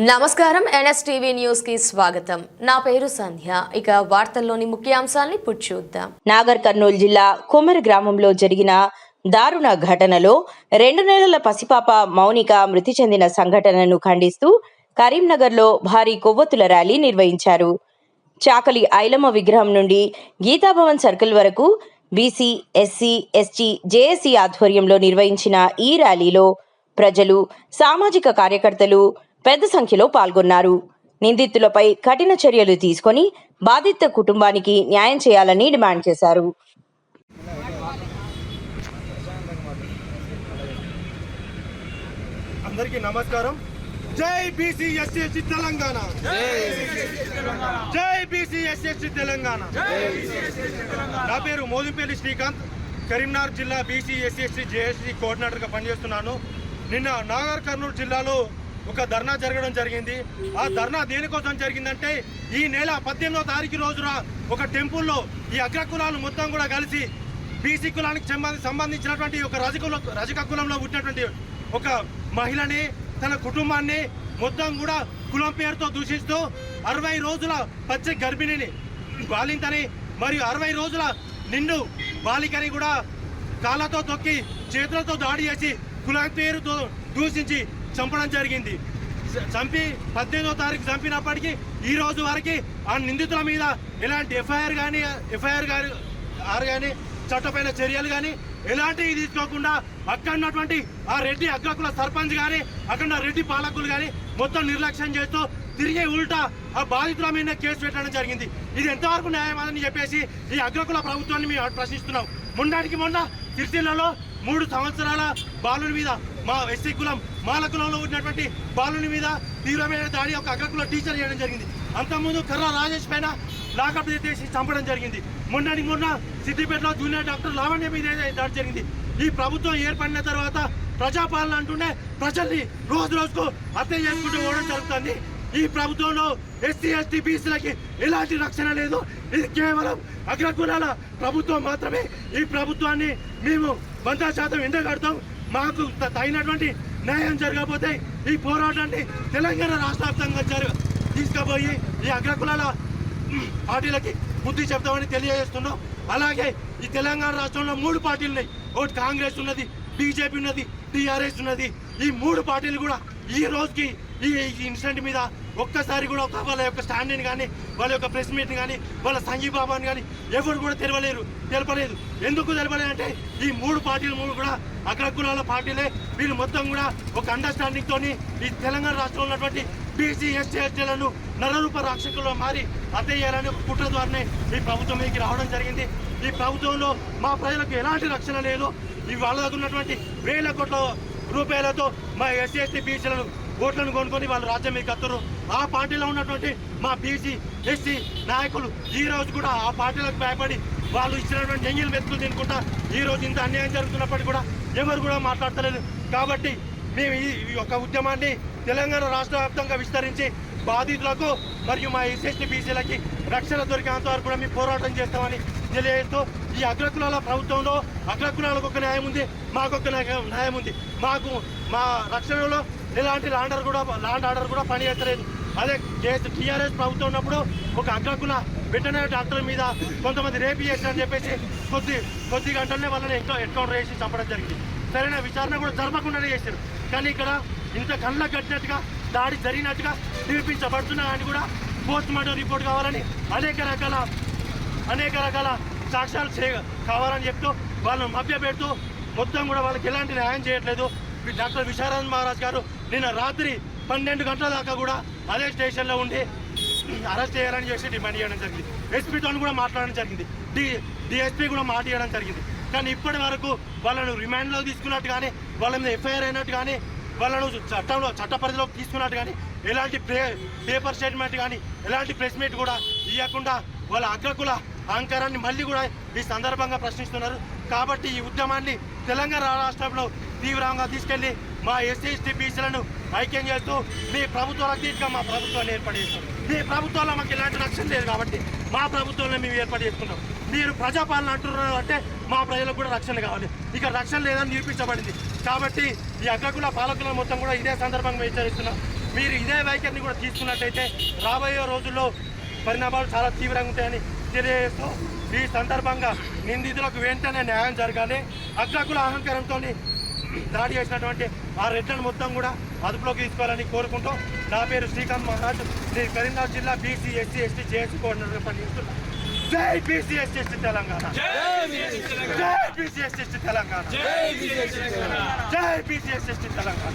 నమస్కారం NSTV news కి స్వాగతం. నా పేరు సంధ్య. ఇక వార్తల్లోని ముఖ్యాంశాల్ని చూద్దాం. నాగర్ కర్నూలు జిల్లా కుమరి గ్రామంలో జరిగిన దారుణ ఘటనలో 2 నెలల పసిపాప మౌనిక మృతి చెందిన సంఘటనను ఖండిస్తూ కరీంనగర్లో భారీ కొవ్వొత్తుల ర్యాలీ నిర్వహించారు. చాకలి ఐలమ్మ విగ్రహం నుండి గీతాభవన్ సర్కిల్ వరకు బీసీ, ఎస్సీ, ఎస్టీ, జేఏసీ ఆధ్వర్యంలో నిర్వహించిన ఈ ర్యాలీలో ప్రజలు, సామాజిక కార్యకర్తలు పెద్ద సంఖ్యలో పాల్గొన్నారు. నిందితులపై కఠిన చర్యలు తీసుకొని బాధిత కుటుంబానికి న్యాయం చేయాలని డిమాండ్ చేశారు. అందరికీ నమస్కారం. జై బీసీ ఎస్సీ ఎస్టీ తెలంగాణ, జై బీసీ ఎస్సీ ఎస్టీ తెలంగాణ. నా పేరు మోదుపల్లి శ్రీకాంత్, కరీంనగర్ జిల్లా బీసీ ఎస్సీ ఎస్టీ జేఏసీ కోఆర్డినేటర్గా పనిచేస్తున్నాను. నిన్న నాగర్ కర్నూలు జిల్లాలో ఒక ధర్నా జరగడం జరిగింది. ఆ ధర్నా దేనికోసం జరిగిందంటే, ఈ నెల 18వ తారీఖు రోజున ఒక టెంపుల్లో ఈ అగ్రకులాలు మొత్తం కూడా కలిసి బీసీ కులానికి సంబంధించినటువంటి ఒక రజక కులంలో పుట్టినటువంటి ఒక మహిళని, తన కుటుంబాన్ని మొత్తం కూడా కులం పేరుతో దూషిస్తూ 60 రోజుల పచ్చి గర్భిణిని బాలింతని మరియు 60 రోజుల నిండు బాలికని కూడా కాళ్ళతో తొక్కి చేతులతో దాడి చేసి కులం పేరుతో దూషించి చంపడం జరిగింది. చంపి 18వ తారీఖు చంపినప్పటికీ ఈ రోజు వరకు ఆ నిందితుల మీద ఎలాంటి ఎఫ్ఐఆర్ కానీ చట్టపైన చర్యలు కానీ ఎలాంటివి తీసుకోకుండా అక్కడ ఉన్నటువంటి ఆ రెడ్డి అగ్రకుల సర్పంచ్ కానీ అక్కడ రెడ్డి పాలకులు కానీ మొత్తం నిర్లక్ష్యం చేస్తూ తిరిగి ఉల్టా ఆ బాధితుల మీద కేసు పెట్టడం జరిగింది. ఇది ఎంతవరకు న్యాయమని చెప్పేసి ఈ అగ్రకుల ప్రభుత్వాన్ని మేము ప్రశ్నిస్తున్నాం. మొన్న సిరిసిల్లలో 3 సంవత్సరాల బాలుని మీద, మా ఎస్సీ కులం మాల కులంలో ఉన్నటువంటి బాలుని మీద తీవ్రమైన దాడి ఒక అగ్రకుల టీచర్ చేయడం జరిగింది. అంతకుముందు కర్ర రాజేష్ పైన లాకప్ చేసి చంపడం జరిగింది. మొన్న సిద్దిపేటలో జూనియర్ డాక్టర్ లావణ్య మీద దాడి జరిగింది. ఈ ప్రభుత్వం ఏర్పడిన తర్వాత ప్రజాపాలన అంటూనే ప్రజల్ని రోజుకు హత్య చేసుకుంటూ పోవడం జరుగుతుంది. ఈ ప్రభుత్వంలో ఎస్సీ ఎస్టీ బీసీలకి ఎలాంటి రక్షణ లేదు. ఇది కేవలం అగ్రకులాల ప్రభుత్వం మాత్రమే. ఈ ప్రభుత్వాన్ని మేము 100% ఎండగడతాం. మాకు తగినటువంటి న్యాయం జరగకపోతే ఈ పోరాటాన్ని తెలంగాణ రాష్ట్ర వ్యాప్తంగా తీసుకుపోయి ఈ అగ్రకులాల పార్టీలకి బుద్ధి చెప్తామని తెలియజేస్తున్నాం. అలాగే ఈ తెలంగాణ రాష్ట్రంలో 3 పార్టీలు ఉన్నాయి. ఒకటి కాంగ్రెస్ ఉన్నది, బీజేపీ ఉన్నది, టీఆర్ఎస్ ఉన్నది. ఈ 3 పార్టీలు కూడా ఈ రోజుకి ఈ ఇన్సిడెంట్ మీద ఒక్కసారి కూడా వాళ్ళ యొక్క స్టాండ్ని కానీ, వాళ్ళ యొక్క ప్రెస్ మీట్ని కానీ, వాళ్ళ సంఘీభావాన్ని కానీ ఎవరు కూడా తెలపలేదు. ఎందుకు తెలపలేదంటే ఈ 3 పార్టీలు కూడా అగ్రకులాల పార్టీలే. వీళ్ళు మొత్తం కూడా ఒక అండర్స్టాండింగ్తో ఈ తెలంగాణ రాష్ట్రంలో ఉన్నటువంటి బీసీ ఎస్టీ ఎస్టీలను నరరూప రాక్షకుల్లో మారి హత్య చేయాలని ఒక కుట్ర ద్వారానే ఈ ప్రభుత్వం మీదకి రావడం జరిగింది. ఈ ప్రభుత్వంలో మా ప్రజలకు ఎలాంటి రక్షణ లేదు. ఈ వాళ్ళ దగ్గర ఉన్నటువంటి వేల కోట్ల రూపాయలతో మా ఎస్సీ ఎస్టీ బీసీలను ఓట్లను కొనుక్కొని వాళ్ళు రాజ్యం మీద కత్తరు. ఆ పార్టీలో ఉన్నటువంటి మా బీసీ ఎస్సీ నాయకులు ఈ రోజు కూడా ఆ పార్టీలకు భయపడి వాళ్ళు ఇచ్చినటువంటి ఎంగిల్ మెతుకులు తినుకుంటా ఈ రోజు ఇంత అన్యాయం జరుగుతున్నప్పటికీ కూడా ఎవరు కూడా మాట్లాడతలేదు. కాబట్టి మేము ఈ యొక్క ఉద్యమాన్ని తెలంగాణ రాష్ట్ర వ్యాప్తంగా విస్తరించి బాధితులకు మరియు మా ఎస్సీ ఎస్టీ బీసీలకి రక్షణ దొరికేంత వరకు కూడా మేము పోరాటం చేస్తామని తెలియజేస్తూ, ఈ అగ్రకులాల ప్రభుత్వంలో అగ్రకులాలకు ఒక న్యాయం ఉంది, మాకొక న్యాయం ఉంది. మాకు మా రక్షణలో ఎలాంటి ల్యాండ్ ఆర్డర్ కూడా పనిచేస్తలేదు. అదే టీఆర్ఎస్ ప్రభుత్వం ఉన్నప్పుడు ఒక అగ్రకుల వెటర్నరీ డాక్టర్ మీద కొంతమంది రేపు చేశారని చెప్పేసి కొద్ది గంటలనే వాళ్ళని ఎన్కౌంటర్ చేసి చంపడం జరిగింది. సరైన విచారణ కూడా జరపకుండానే చేశారు. కానీ ఇక్కడ ఇంత కళ్ళ కట్టినట్టుగా దాడి జరిగినట్టుగా నిరూపించబడుతున్నా అని కూడా పోస్ట్ మార్టం రిపోర్ట్ కావాలని అనేక రకాల సాక్ష్యాలు కావాలని చెప్తూ వాళ్ళని మభ్యపెడుతూ మొత్తం కూడా వాళ్ళకి ఎలాంటి న్యాయం చేయట్లేదు. డాక్టర్ విశారానంద్ మహారాజ్ గారు నిన్న రాత్రి 12 గంటల దాకా కూడా అదే స్టేషన్లో ఉండి అరెస్ట్ చేయాలని చేసి డిమాండ్ చేయడం జరిగింది. ఎస్పీతో కూడా మాట్లాడడం జరిగింది, డిఎస్పీ కూడా మాట్లాడడం జరిగింది. కానీ ఇప్పటి వరకు వాళ్ళను రిమాండ్లో తీసుకున్నట్టు కానీ, వాళ్ళ మీద ఎఫ్ఐఆర్ అయినట్టు కానీ, వాళ్ళను చట్ట పరిధిలోకి తీసుకున్నట్టు కానీ, ఎలాంటి పేపర్ స్టేట్మెంట్ కానీ, ఎలాంటి ప్రెస్ మీట్ కూడా ఇవ్వకుండా వాళ్ళ అగ్రకుల అహంకారాన్ని మళ్ళీ కూడా ఈ సందర్భంగా ప్రశ్నిస్తున్నారు. కాబట్టి ఈ ఉద్యమాన్ని తెలంగాణ రాష్ట్రంలో తీవ్రంగా తీసుకెళ్లి మా ఎస్సీ ఎస్టీ బీసీలను ఐక్యం చేస్తూ మీ ప్రభుత్వాలకు తీర్చుగా మా ప్రభుత్వాన్ని ఏర్పాటు చేస్తాం. మీ ప్రభుత్వాల్లో మాకు ఎలాంటి రక్షణ లేదు కాబట్టి మా ప్రభుత్వంలో మేము ఏర్పాటు చేసుకుంటాం. మీరు ప్రజాపాలన అంటున్నారు అంటే మా ప్రజలకు కూడా రక్షణ కావాలి. ఇక రక్షణ లేదని నిరూపించబడింది. కాబట్టి ఈ అగ్రకుల పాలకుల మొత్తం కూడా ఇదే సందర్భంగా హెచ్చరిస్తున్నాం. మీరు ఇదే వైఖరిని కూడా తీసుకున్నట్టయితే రాబోయే రోజుల్లో పరిణామాలు చాలా తీవ్రంగా ఉంటాయని తెలియజేస్తూ ఈ సందర్భంగా నిందితులకు వెంటనే న్యాయం జరగాలి. అగ్రకుల అహంకారంతో దాడి చేసినటువంటి ఆ రెడ్లను మొత్తం కూడా అదుపులోకి తీసుకోవాలని కోరుకుంటూ నా పేరు శ్రీకాంత్ మహారాజ్, నేను కరీంనగర్ జిల్లా బీసీ ఎస్సీ ఎస్టీ జేఏసీ కోఆర్డినేటర్గా పనిచేస్తున్నాను. జై బీసీ ఎస్టీ ఎస్టీ తెలంగాణ, జై బీసీ ఎస్టీ ఎస్టీ తెలంగాణ, జై బీసీ ఎస్టీ ఎస్టీ తెలంగాణ.